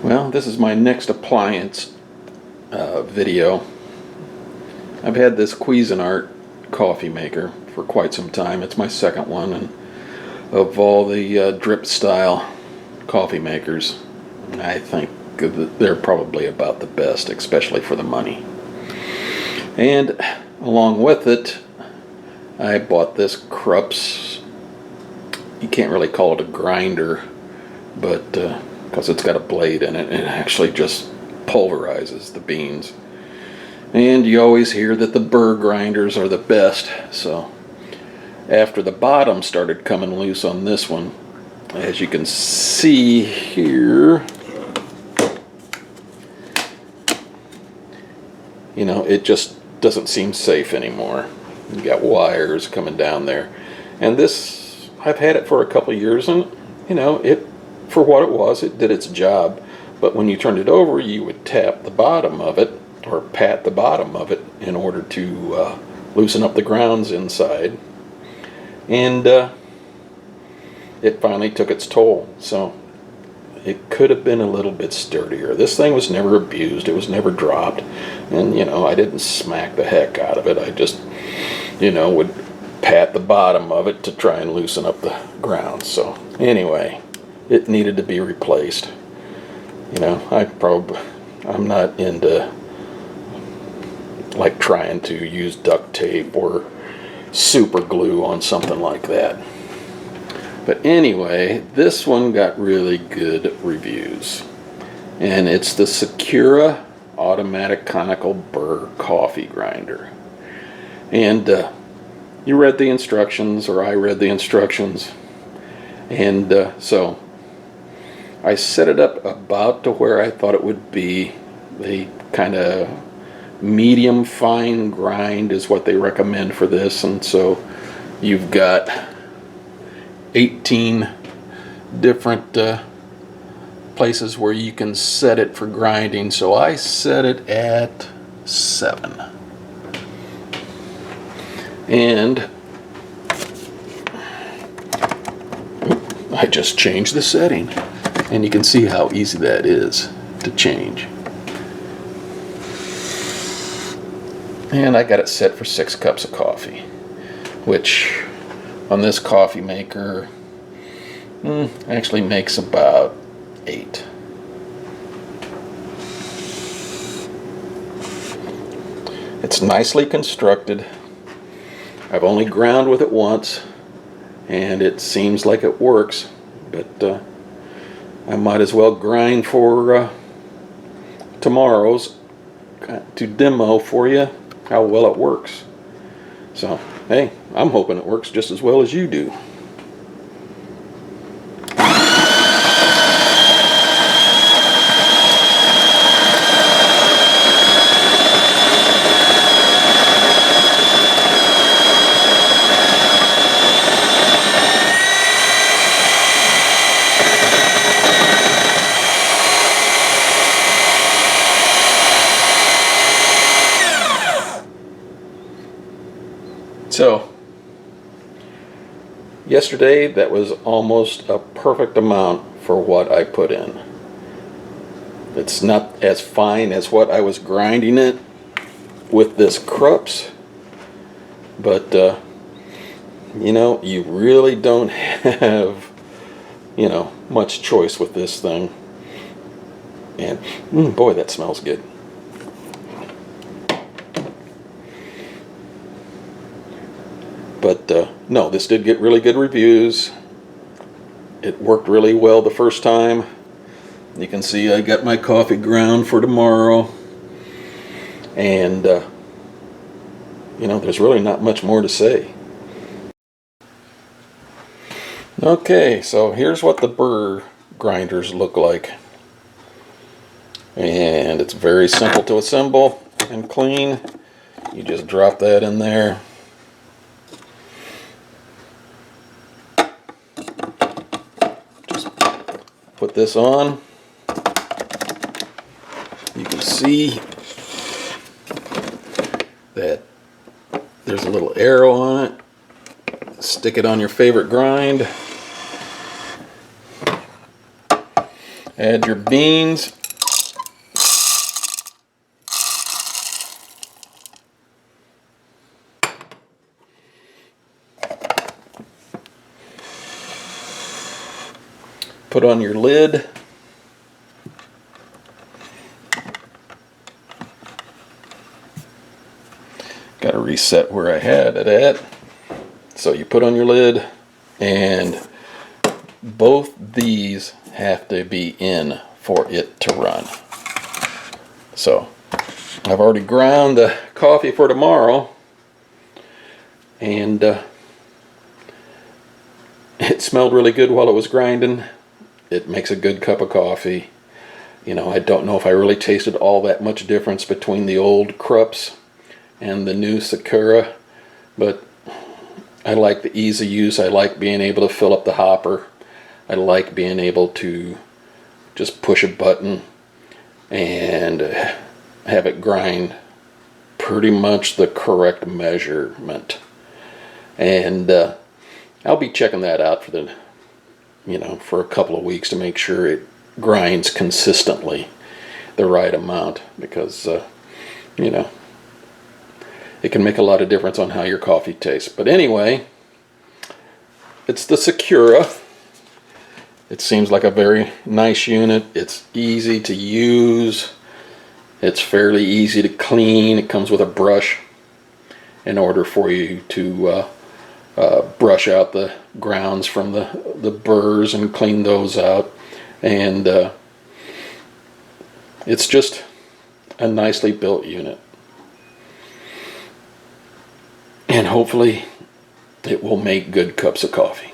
Well, this is my next appliance video. I've had this Cuisinart coffee maker for quite some time. It's my second one, and of all the drip style coffee makers, I think they're probably about the best, especially for the money. And along with it, I bought this Krups. You can't really call it a grinder, but because it's got a blade in it, and it actually just pulverizes the beans. And you always hear that the Burr grinders are the best. So after the bottom started coming loose on this one, as you can see here, it just doesn't seem safe anymore. You got wires coming down there, and this, I've had it for a couple years, and it, for what it was, it did its job. But when you turned it over, you would tap the bottom of it or pat the bottom of it in order to loosen up the grounds inside, and it finally took its toll. So it could have been a little bit sturdier. This thing was never abused, it was never dropped, and I didn't smack the heck out of it. I just would pat the bottom of it to try and loosen up the grounds. So anyway, it needed to be replaced. I'm not into like trying to use duct tape or super glue on something like that. But anyway, this one got really good reviews, and it's the Secura automatic conical Burr coffee grinder. And you read the instructions, or I read the instructions, and so I set it up about to where I thought it would be. The kind of medium fine grind is what they recommend for this, and so you've got 18 different places where you can set it for grinding. So I set it at 7, and I just changed the setting, and you can see how easy that is to change. And I got it set for 6 cups of coffee, which on this coffee maker actually makes about 8. It's nicely constructed. I've only ground with it once, and it seems like it works, but I might as well grind for tomorrow's to demo for you how well it works. So hey, I'm hoping it works just as well as you do. So yesterday, that was almost a perfect amount for what I put in. It's not as fine as what I was grinding it with this Krups, but you really don't have much choice with this thing. And boy, that smells good. But no, this did get really good reviews. It worked really well the first time. You can see I got my coffee ground for tomorrow. And, there's really not much more to say. Okay, so here's what the Burr grinders look like. And it's very simple to assemble and clean. You just drop that in there. Put this on. You can see that there's a little arrow on it. Stick it on your favorite grind. Add your beans. Put on your lid. Got to reset where I had it at. So you put on your lid, and both these have to be in for it to run. So I've already ground the coffee for tomorrow, and it smelled really good while it was grinding. It makes a good cup of coffee. You know, I don't know if I really tasted all that much difference between the old Krups and the new Secura, but I like the ease of use. I like being able to fill up the hopper. I like being able to just push a button and have it grind pretty much the correct measurement. And I'll be checking that out for the, for a couple of weeks to make sure it grinds consistently the right amount, because it can make a lot of difference on how your coffee tastes. But anyway, it's the Secura. It seems like a very nice unit. It's easy to use. It's fairly easy to clean. It comes with a brush in order for you to brush out the grounds from the burrs and clean those out. And it's just a nicely built unit. And hopefully it will make good cups of coffee.